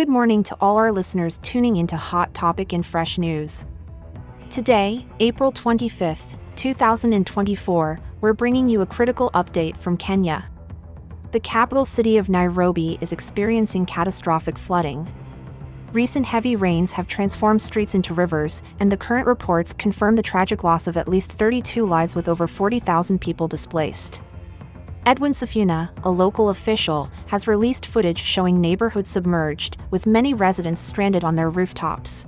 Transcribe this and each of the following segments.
Good morning to all our listeners tuning into Hot Topic and Fresh News. Today, April 25th, 2024, we're bringing you a critical update from Kenya. The capital city of Nairobi is experiencing catastrophic flooding. Recent heavy rains have transformed streets into rivers, and the current reports confirm the tragic loss of at least 32 lives with over 40,000 people displaced. Edwin Sifuna, a local official, has released footage showing neighborhoods submerged, with many residents stranded on their rooftops.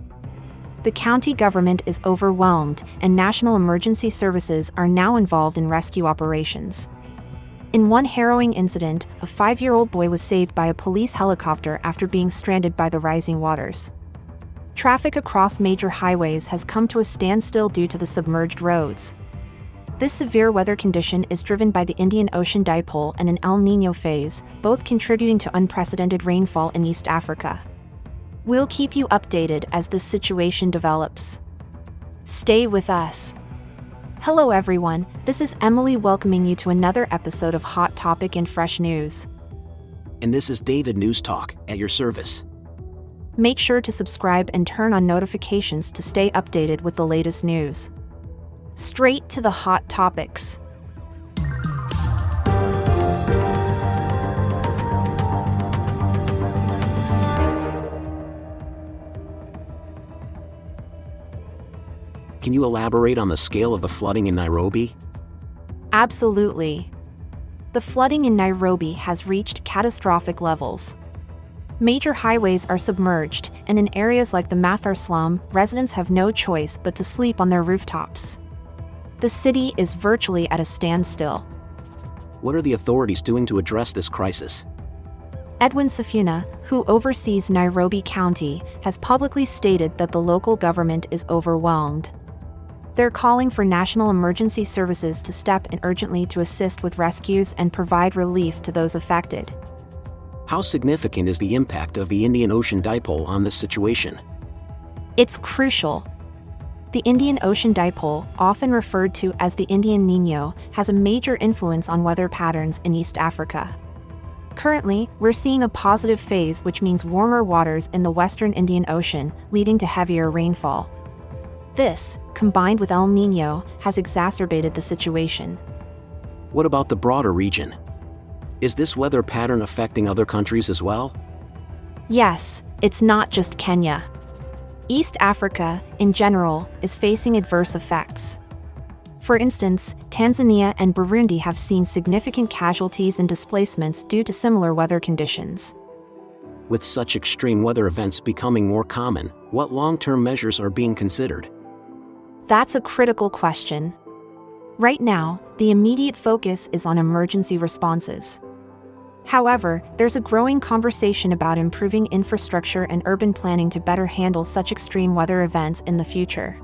The county government is overwhelmed, and national emergency services are now involved in rescue operations. In one harrowing incident, a 5-year-old boy was saved by a police helicopter after being stranded by the rising waters. Traffic across major highways has come to a standstill due to the submerged roads. This severe weather condition is driven by the Indian Ocean dipole and an El Niño phase, both contributing to unprecedented rainfall in East Africa. We'll keep you updated as this situation develops. Stay with us. Hello everyone, this is Emily welcoming you to another episode of Hot Topic and Fresh News. And this is David News Talk, at your service. Make sure to subscribe and turn on notifications to stay updated with the latest news. Straight to the hot topics. Can you elaborate on the scale of the flooding in Nairobi? Absolutely. The flooding in Nairobi has reached catastrophic levels. Major highways are submerged, and in areas like the Mathar slum, residents have no choice but to sleep on their rooftops. The city is virtually at a standstill. What are the authorities doing to address this crisis? Edwin Sifuna, who oversees Nairobi County, has publicly stated that the local government is overwhelmed. They're calling for national emergency services to step in urgently to assist with rescues and provide relief to those affected. How significant is the impact of the Indian Ocean dipole on this situation? It's crucial. The Indian Ocean dipole, often referred to as the Indian Niño, has a major influence on weather patterns in East Africa. Currently, we're seeing a positive phase, which means warmer waters in the western Indian Ocean, leading to heavier rainfall. This, combined with El Niño, has exacerbated the situation. What about the broader region? Is this weather pattern affecting other countries as well? Yes, it's not just Kenya. East Africa, in general, is facing adverse effects. For instance, Tanzania and Burundi have seen significant casualties and displacements due to similar weather conditions. With such extreme weather events becoming more common, what long-term measures are being considered? That's a critical question. Right now, the immediate focus is on emergency responses. However, there's a growing conversation about improving infrastructure and urban planning to better handle such extreme weather events in the future.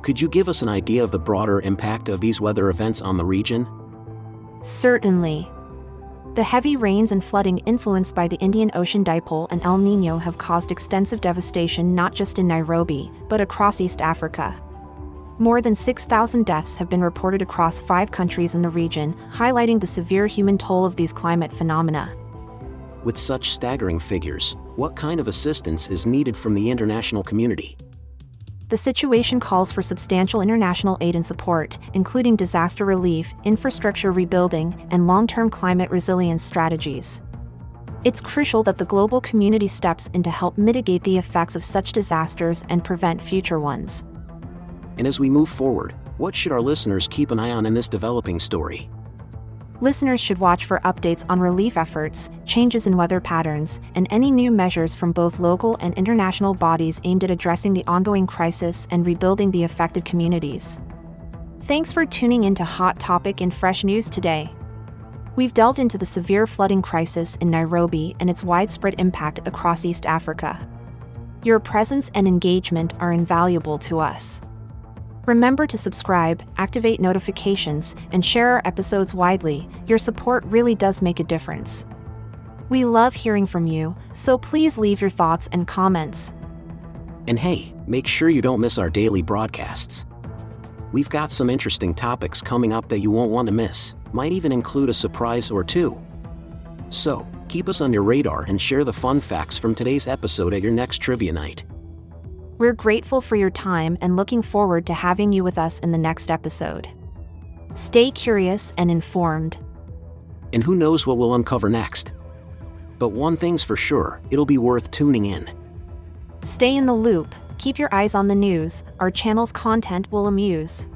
Could you give us an idea of the broader impact of these weather events on the region? Certainly. The heavy rains and flooding influenced by the Indian Ocean dipole and El Niño have caused extensive devastation not just in Nairobi, but across East Africa. More than 6,000 deaths have been reported across 5 countries in the region, highlighting the severe human toll of these climate phenomena. With such staggering figures, what kind of assistance is needed from the international community? The situation calls for substantial international aid and support, including disaster relief, infrastructure rebuilding, and long-term climate resilience strategies. It's crucial that the global community steps in to help mitigate the effects of such disasters and prevent future ones. And as we move forward, what should our listeners keep an eye on in this developing story? Listeners should watch for updates on relief efforts, changes in weather patterns, and any new measures from both local and international bodies aimed at addressing the ongoing crisis and rebuilding the affected communities. Thanks for tuning into Hot Topic and Fresh News today. We've delved into the severe flooding crisis in Nairobi and its widespread impact across East Africa. Your presence and engagement are invaluable to us. Remember to subscribe, activate notifications, and share our episodes widely. Your support really does make a difference. We love hearing from you, so please leave your thoughts and comments. And hey, make sure you don't miss our daily broadcasts. We've got some interesting topics coming up that you won't want to miss, might even include a surprise or two. So, Keep us on your radar and share the fun facts from today's episode at your next trivia night. We're grateful for your time and looking forward to having you with us in the next episode. Stay curious and informed. And who knows what we'll uncover next? But one thing's for sure, it'll be worth tuning in. Stay in the loop, keep your eyes on the news, our channel's content will amuse.